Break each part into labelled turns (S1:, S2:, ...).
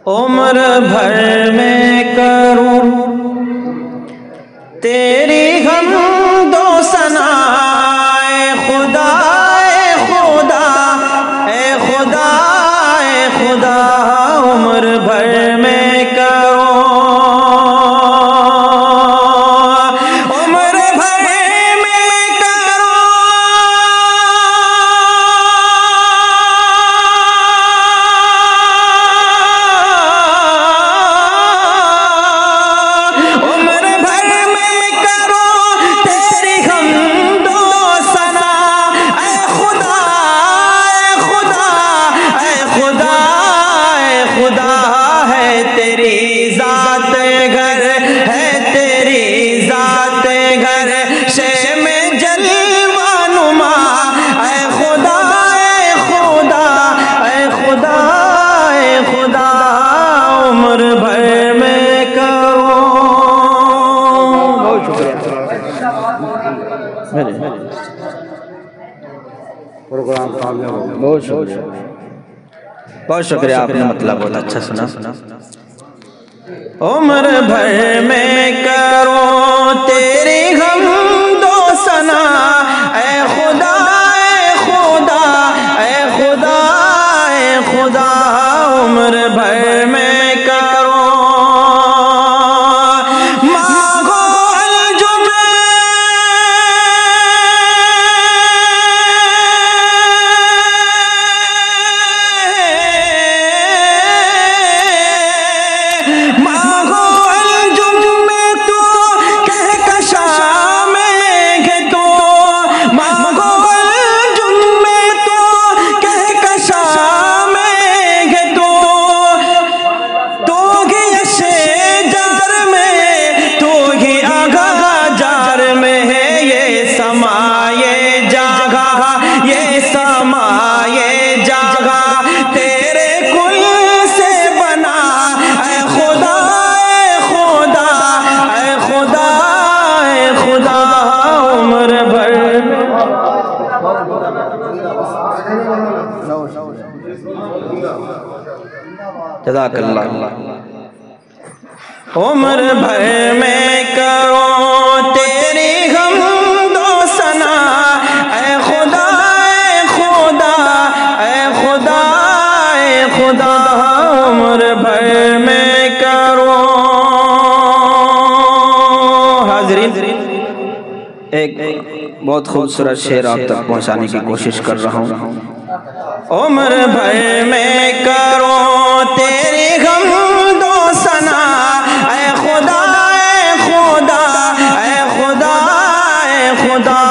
S1: عمر بھر میں کروں تیری حمد و ثنا، اے خدا اے خدا اے خدا اے خدا، عمر بھر میں کروں عمر بھر میں کروں عمر بھر میں کروں تیری حمد و ثنا، اے خدا اے خدا اے خدا اے خدا، ہے تیری ذات گھر ہے تیری ذات گھر شے میں جلوہ نما، اے خدا اے خدا اے خدا اے خدا، عمر بھر میں کروں۔ بہت شکریہ، بہت شکریہ، آپ نے مطلب بہت اچھا سنا۔ عمر بھر میں کروں تیری حمد و ثنا، اے خدا اے خدا اے خدا اے خدا، عمر بھر میں کروں جزاک اللہ۔ عمر بھر میں کروں تیری حمد و ثنا، اے خدا اے خدا اے خدا اے خدا، عمر بھر میں کروں۔ حاضرین، ایک بہت خوبصورت شعر آپ تک پہنچانے کی کوشش کر رہا ہوں۔ عمر بھر میں کروں تیری حمد و ثنا، اے خدا اے خدا اے خدا اے خدا،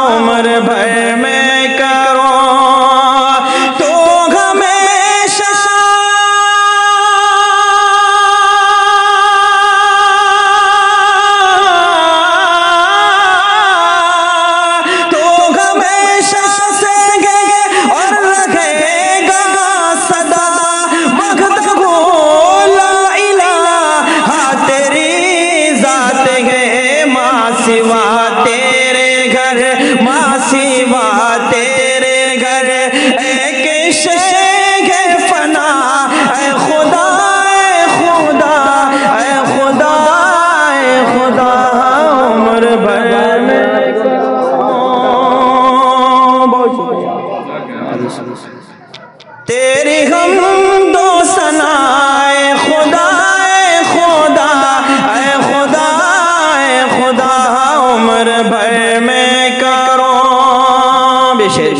S1: عمر بھر میں کروں تو ہمیشہ سوا تیرے گھر، ماں سوا تیرے گھر، ایک شے فنا، اے خدا اے خدا اے خدا اے خدا، عمر بھر میں تیری حمد و ثنا، اے خدا اے خدا اے خدا اے خدا، عمر بھر میں کروں۔ بے شیر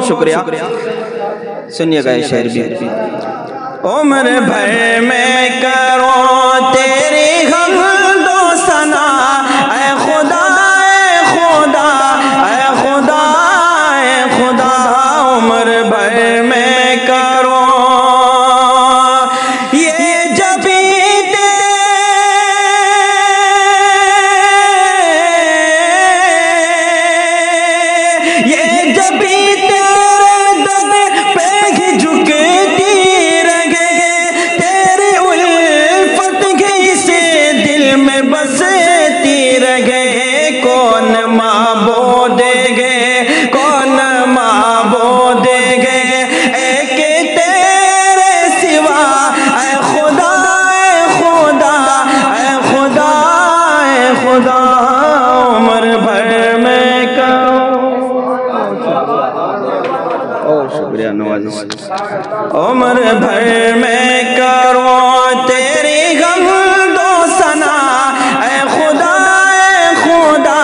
S1: بہت شکریہ. سنیے گا یہ شعر بھی. عمر بھر میں کروں تیری حمد و ثنا اے خدا اے خدا اے خدا اے خدا. عمر بھر میں کروں یہ جبھی عمر بھر میں کروں تیری حمد و ثنا اے خدا اے خدا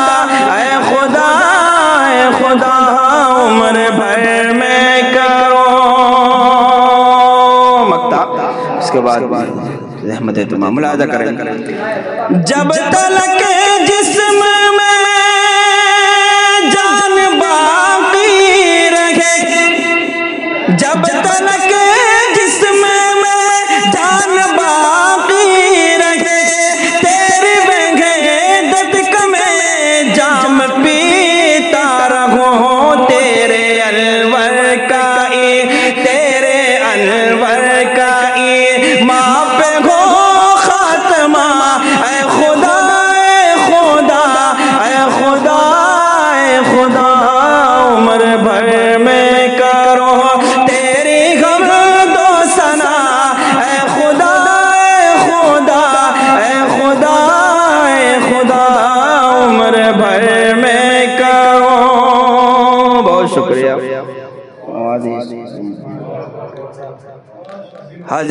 S1: اے خدا اے خدا. عمر بھر میں کروں مقطع. اس کے بعد رحمت تمام ملاحظہ کریں. جب تلک جسم میں جان باقی رہے جب تلک جسم میں جان باقی رہے تیری وحدت کا میں جام پیتا رہوں تیرے انور کا تیرے انور کا ماں پہ ہو خاتمہ اے خدا اے خدا اے خدا اے خدا. عمر بھر میں کرو تیری حمد و ثنا اے خدا اے خدا اے خدا اے خدا. عمر بھر میں کرو. بہت شکریہ. حاضر